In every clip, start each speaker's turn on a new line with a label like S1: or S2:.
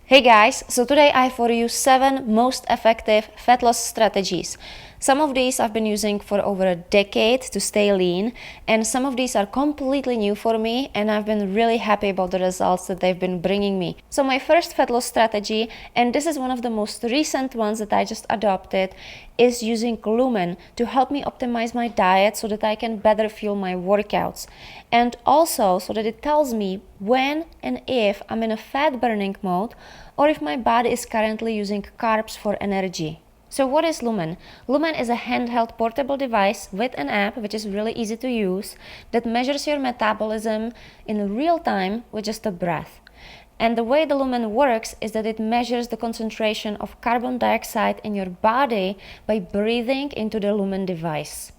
S1: Hey guys, so today I have for you 7 most effective fat loss strategies. Some of these I've been using for over a decade to stay lean, and some of these are completely new for me, and I've been really happy about the results that they've been bringing me. So my first fat loss strategy, and this is one of the most recent ones that I just adopted, is using LUMEN to help me optimize my diet so that I can better fuel my workouts, and also so that it tells me when and if I'm in a fat burning mode or if my body is currently using carbs for energy. So what is LUMEN? LUMEN is a handheld portable device with an app which is really easy to use that measures your metabolism in real time with just a breath. And the way the LUMEN works is that it measures the concentration of carbon dioxide in your body by breathing into the LUMEN device.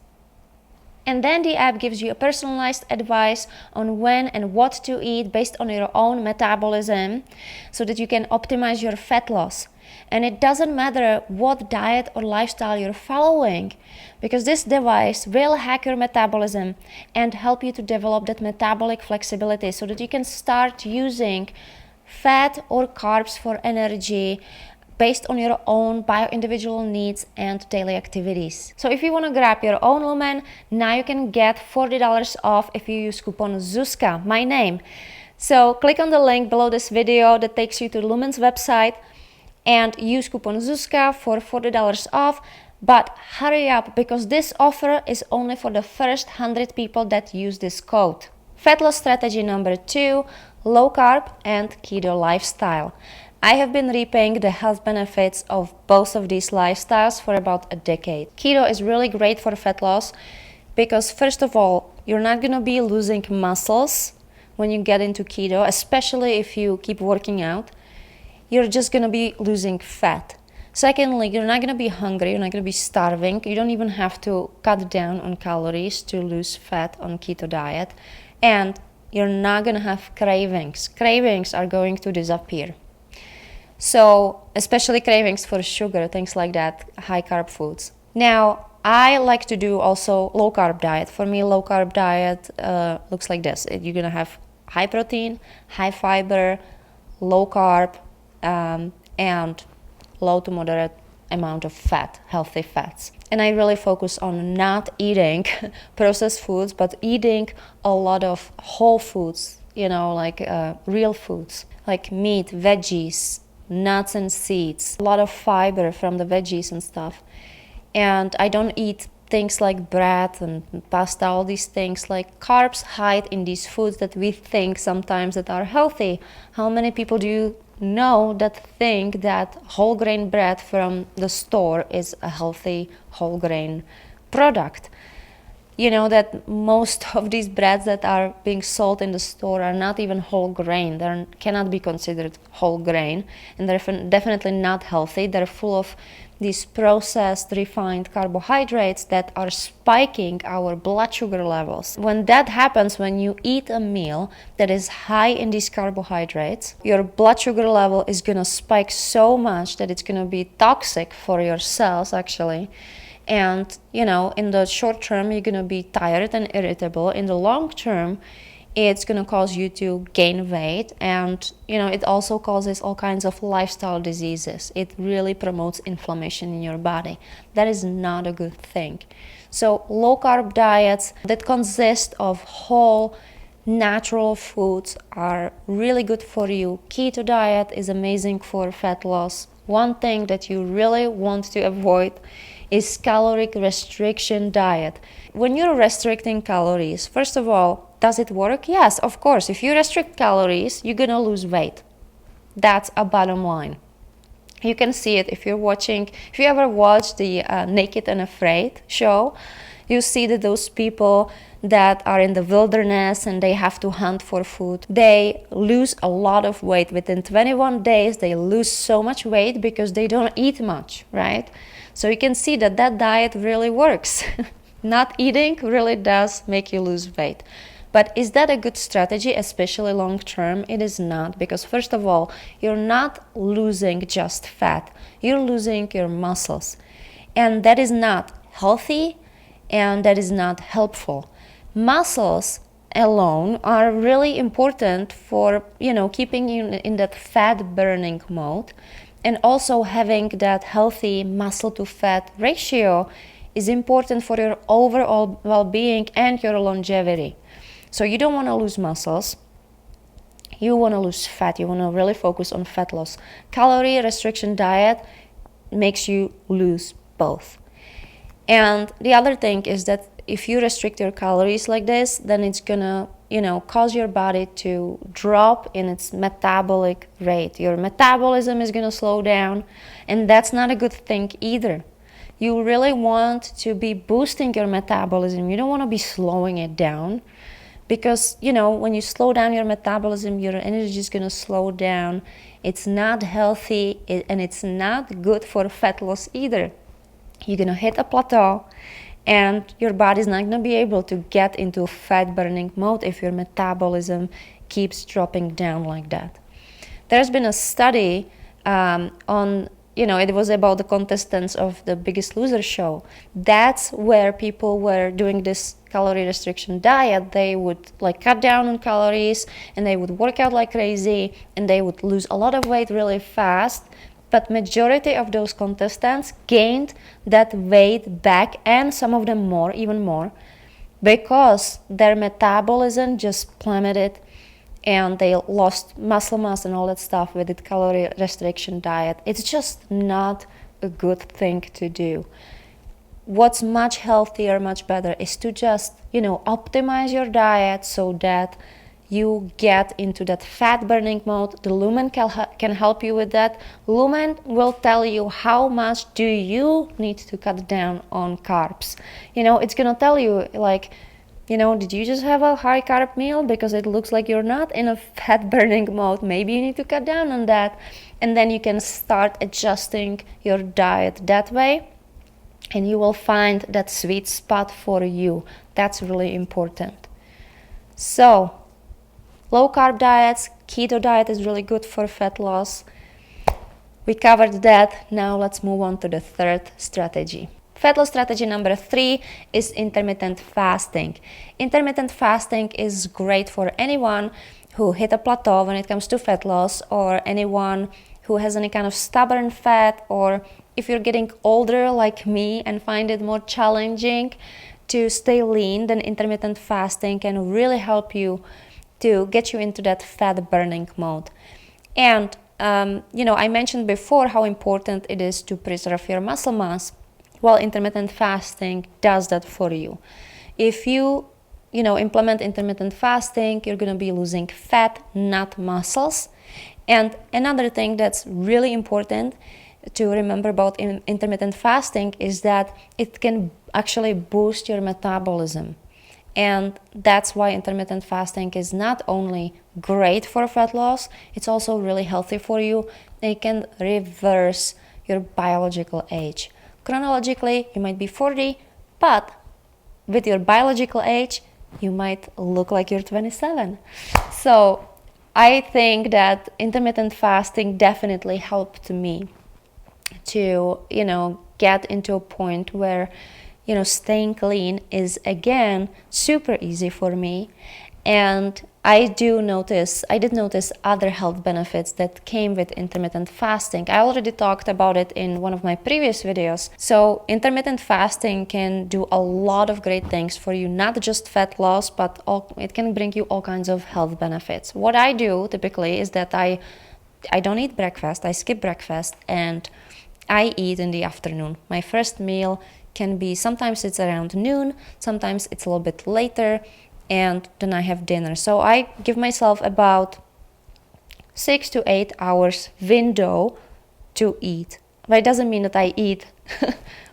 S1: And then the app gives you a personalized advice on when and what to eat based on your own metabolism so that you can optimize your fat loss. And it doesn't matter what diet or lifestyle you're following, because this device will hack your metabolism and help you to develop that metabolic flexibility so that you can start using fat or carbs for energy based on your own bio-individual needs and daily activities. So if you want to grab your own LUMEN, now you can get $40 off if you use coupon Zuzka, my name. So click on the link below this video that takes you to LUMEN's website and use coupon Zuzka for $40 off. But hurry up, because this offer is only for the first 100 people that use this code. Fat loss strategy number 2, low carb and keto lifestyle. I have been reaping the health benefits of both of these lifestyles for about a decade. Keto is really great for fat loss because, first of all, you're not going to be losing muscles when you get into keto, especially if you keep working out. You're just going to be losing fat. Secondly, you're not going to be hungry, you're not going to be starving. You don't even have to cut down on calories to lose fat on keto diet. And you're not going to have cravings. Cravings are going to disappear. So, especially cravings for sugar, things like that, high carb foods. Now, I like to do also low carb diet. For me, low carb diet looks like this. You're going to have high protein, high fiber, low carb, and low to moderate amount of fat, healthy fats. And I really focus on not eating processed foods, but eating a lot of whole foods, like real foods, like meat, veggies, nuts and seeds, a lot of fiber from the veggies and stuff. And I don't eat things like bread and pasta, all these things. Like carbs hide in these foods that we think sometimes that are healthy. How many people do you know that think that whole grain bread from the store is a healthy whole grain product? You know that most of these breads that are being sold in the store are not even whole grain. They cannot be considered whole grain, and they're definitely not healthy. They're full of these processed, refined carbohydrates that are spiking our blood sugar levels. When that happens, when you eat a meal that is high in these carbohydrates, your blood sugar level is gonna spike so much that it's gonna be toxic for your cells, actually. And, in the short term, you're going to be tired and irritable. In the long term, it's going to cause you to gain weight. And, it also causes all kinds of lifestyle diseases. It really promotes inflammation in your body. That is not a good thing. So low carb diets that consist of whole natural foods are really good for you. Keto diet is amazing for fat loss. One thing that you really want to avoid is caloric restriction diet. When you're restricting calories, first of all, does it work? Yes, of course. If you restrict calories, you're gonna lose weight. That's a bottom line. You can see it if you ever watched the Naked and Afraid show, you see that those people that are in the wilderness and they have to hunt for food, they lose a lot of weight. Within 21 days, they lose so much weight because they don't eat much, right? So you can see that diet really works. Not eating really does make you lose weight. But is that a good strategy, especially long term? It is not, because first of all, you're not losing just fat. You're losing your muscles. And that is not healthy, and that is not helpful. Muscles alone are really important for, keeping you in that fat burning mode. And also having that healthy muscle to fat ratio is important for your overall well-being and your longevity. So you don't want to lose muscles. You want to lose fat. You want to really focus on fat loss. Calorie restriction diet makes you lose both. And the other thing is that if you restrict your calories like this, then it's gonna, cause your body to drop in its metabolic rate. Your metabolism is gonna slow down, and that's not a good thing either. You really want to be boosting your metabolism. You don't want to be slowing it down, because, when you slow down your metabolism, your energy is gonna slow down. It's not healthy, and it's not good for fat loss either. You're gonna hit a plateau, and your body's not going to be able to get into fat burning mode if your metabolism keeps dropping down like that. There's been a study on, it was about the contestants of the Biggest Loser show. That's where people were doing this calorie restriction diet. They would cut down on calories, and they would work out like crazy, and they would lose a lot of weight really fast. But majority of those contestants gained that weight back, and some of them even more, because their metabolism just plummeted and they lost muscle mass and all that stuff with the calorie restriction diet. It's just not a good thing to do. What's much healthier, much better, is to just, optimize your diet so that you get into that fat burning mode. The LUMEN can help you with that. LUMEN will tell you how much do you need to cut down on carbs. It's gonna tell you did you just have a high carb meal? Because it looks like you're not in a fat burning mode. Maybe you need to cut down on that. And then you can start adjusting your diet that way, and you will find that sweet spot for you. That's really important. So low carb diets, keto diet is really good for fat loss. We covered that. Now let's move on to the third strategy. Fat loss strategy number 3 is intermittent fasting. Intermittent fasting is great for anyone who hit a plateau when it comes to fat loss, or anyone who has any kind of stubborn fat, or if you're getting older like me and find it more challenging to stay lean, then intermittent fasting can really help you to get you into that fat burning mode. And I mentioned before how important it is to preserve your muscle mass. Well, intermittent fasting does that for you. If you implement intermittent fasting, you're going to be losing fat, not muscles. And another thing that's really important to remember about intermittent fasting is that it can actually boost your metabolism. And that's why intermittent fasting is not only great for fat loss, it's also really healthy for you. It can reverse your biological age. Chronologically, you might be 40, but with your biological age, you might look like you're 27. So I think that intermittent fasting definitely helped me to, get into a point where staying clean is again super easy for me. And I did notice other health benefits that came with intermittent fasting. I already talked about it in one of my previous videos. So intermittent fasting can do a lot of great things for you, not just fat loss, but it can bring you all kinds of health benefits. What I do typically is that I don't eat breakfast, I skip breakfast, and I eat in the afternoon. My first meal can be, sometimes it's around noon, sometimes it's a little bit later, and then I have dinner. So I give myself about 6 to 8 hours window to eat. But it doesn't mean that I eat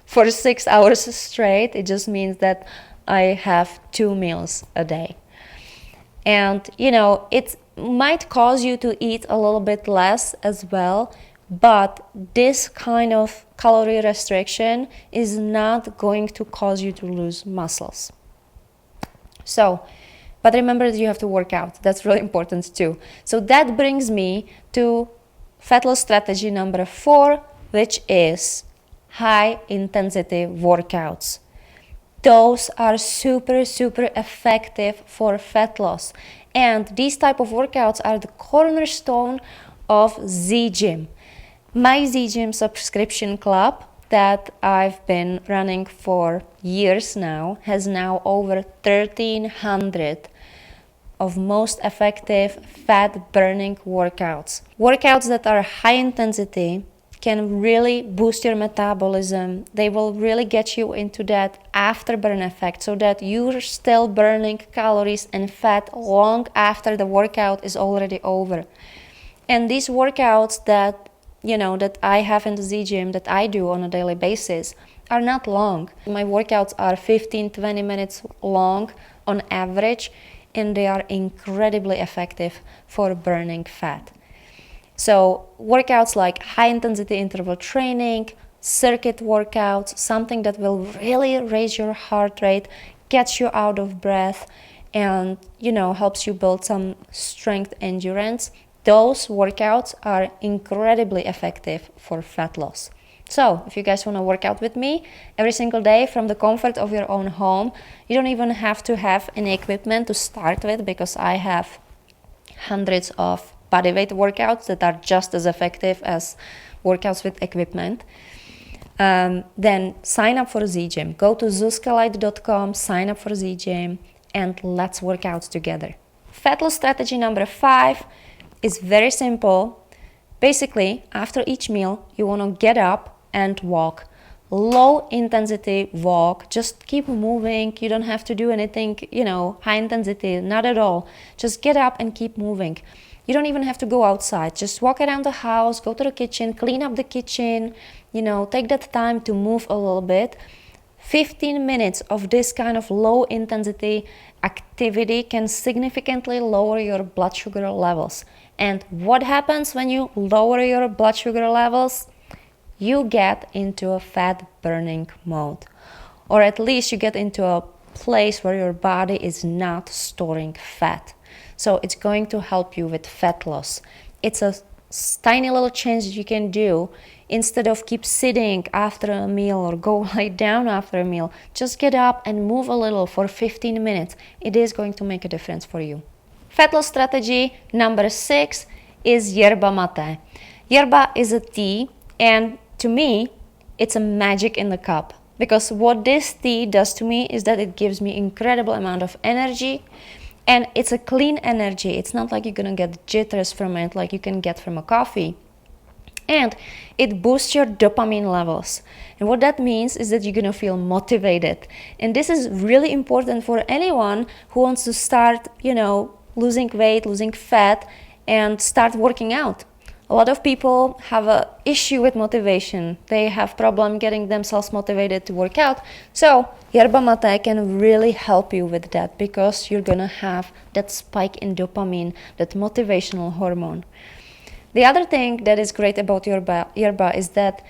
S1: for 6 hours straight. It just means that I have 2 meals a day. And it might cause you to eat a little bit less as well, but this kind of calorie restriction is not going to cause you to lose muscles. So, but remember that you have to work out. That's really important too. So that brings me to fat loss strategy number 4, which is high intensity workouts. those are super effective for fat loss. And these type of workouts are the cornerstone of Z-Gym. My Z-Gym subscription club that I've been running for years now has now over 1,300 of most effective fat burning workouts. Workouts that are high intensity can really boost your metabolism. They will really get you into that afterburn effect so that you're still burning calories and fat long after the workout is already over. And these workouts that that I have in the Z-Gym, that I do on a daily basis, are not long. My workouts are 15-20 minutes long on average, and they are incredibly effective for burning fat. So workouts like high intensity interval training, circuit workouts, something that will really raise your heart rate, gets you out of breath, and helps you build some strength endurance. Those workouts are incredibly effective for fat loss. So if you guys want to work out with me every single day from the comfort of your own home, you don't even have to have any equipment to start with, because I have hundreds of bodyweight workouts that are just as effective as workouts with equipment. Then sign up for Z-Gym. Go to zuzkalight.com, sign up for Z-Gym, and let's work out together. Fat loss strategy number 5 is very simple. Basically, after each meal, you want to get up and walk. Low intensity walk. Just keep moving. You don't have to do anything, high intensity, not at all. Just get up and keep moving. You don't even have to go outside. Just walk around the house, go to the kitchen, clean up the kitchen, take that time to move a little bit. 15 minutes of this kind of low intensity activity can significantly lower your blood sugar levels. And what happens when you lower your blood sugar levels? You get into a fat burning mode, or at least you get into a place where your body is not storing fat. So it's going to help you with fat loss. It's a tiny little change that you can do. Instead of keep sitting after a meal or go lie down after a meal, just get up and move a little for 15 minutes. It is going to make a difference for you. Fat loss strategy number 6 is Yerba Mate. Yerba is a tea, and to me, it's a magic in the cup. Because what this tea does to me is that it gives me incredible amount of energy, and it's a clean energy. It's not like you're gonna get jitters from it like you can get from a coffee. And it boosts your dopamine levels. And what that means is that you're gonna feel motivated. And this is really important for anyone who wants to start, losing weight, losing fat, and start working out. A lot of people have an issue with motivation. They have problem getting themselves motivated to work out. So Yerba Mate can really help you with that, because you're gonna have that spike in dopamine, that motivational hormone. The other thing that is great about yerba is that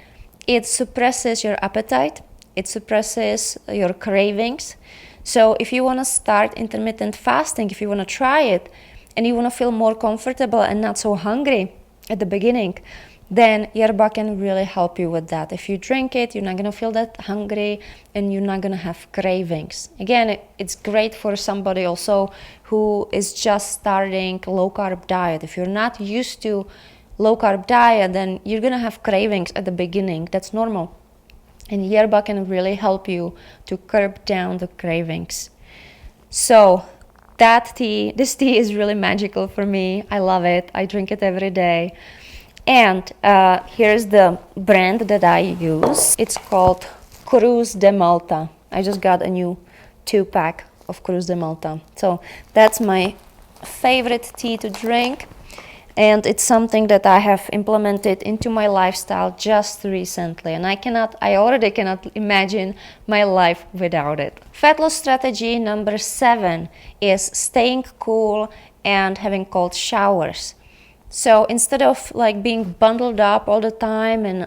S1: it suppresses your appetite, it suppresses your cravings. So if you want to start intermittent fasting, if you want to try it, and you want to feel more comfortable and not so hungry at the beginning, then yerba can really help you with that. If you drink it, you're not going to feel that hungry, and you're not going to have cravings. Again, it's great for somebody also who is just starting a low carb diet. If you're not used to low carb diet, then you're gonna have cravings at the beginning. That's normal. And yerba can really help you to curb down the cravings. So this tea is really magical for me. I love it. I drink it every day. And here's the brand that I use. It's called Cruz de Malta. I just got a new 2-pack of Cruz de Malta. So that's my favorite tea to drink. And it's something that I have implemented into my lifestyle just recently. And I already cannot imagine my life without it. Fat loss strategy number 7 is staying cool and having cold showers. So instead of being bundled up all the time and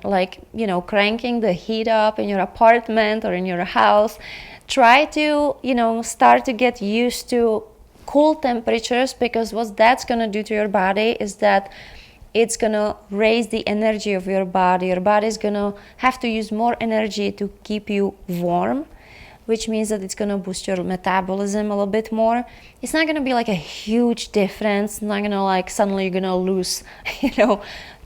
S1: cranking the heat up in your apartment or in your house, try to, start to get used to cool temperatures, because what that's going to do to your body is that it's going to raise the energy of your body. Your body is going to have to use more energy to keep you warm, which means that it's gonna boost your metabolism a little bit more. It's not gonna be like a huge difference. It's not gonna like suddenly you're gonna lose,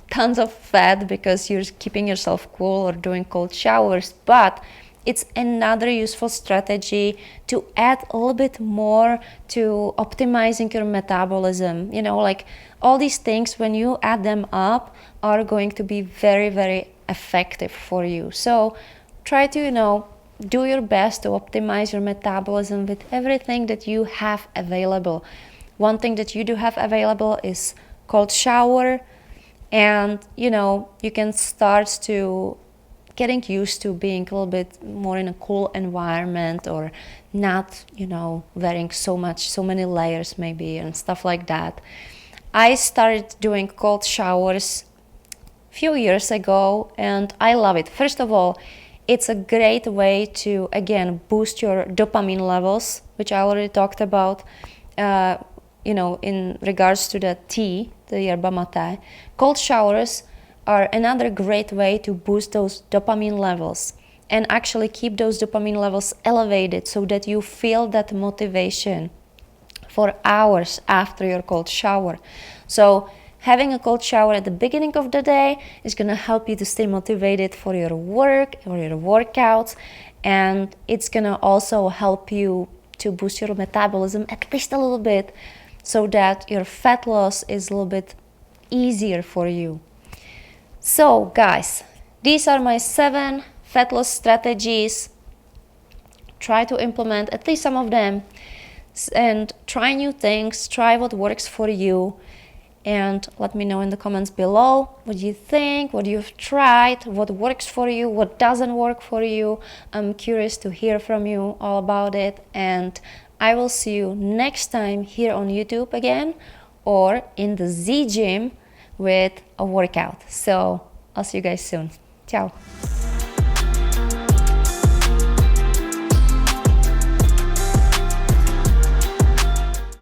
S1: tons of fat because you're keeping yourself cool or doing cold showers, but it's another useful strategy to add a little bit more to optimizing your metabolism. Like all these things, when you add them up, are going to be very, very effective for you. So try to, do your best to optimize your metabolism with everything that you have available. One thing that you do have available is cold shower, and you can start to getting used to being a little bit more in a cool environment, or not wearing so many layers maybe and stuff like that. I started doing cold showers a few years ago, and I love it. First of all, it's a great way to again boost your dopamine levels, which I already talked about in regards to the tea, the Yerba Mate. Cold showers are another great way to boost those dopamine levels and actually keep those dopamine levels elevated so that you feel that motivation for hours after your cold shower. So having a cold shower at the beginning of the day is going to help you to stay motivated for your work or your workouts, and it's going to also help you to boost your metabolism at least a little bit, so that your fat loss is a little bit easier for you. So guys, these are my 7 fat loss strategies. Try to implement at least some of them and try new things, try what works for you, and let me know in the comments below what you think, what you've tried, what works for you, what doesn't work for you. I'm curious to hear from you all about it, and I will see you next time here on YouTube again, or in the Z Gym with a workout. So I'll see you guys soon. Ciao.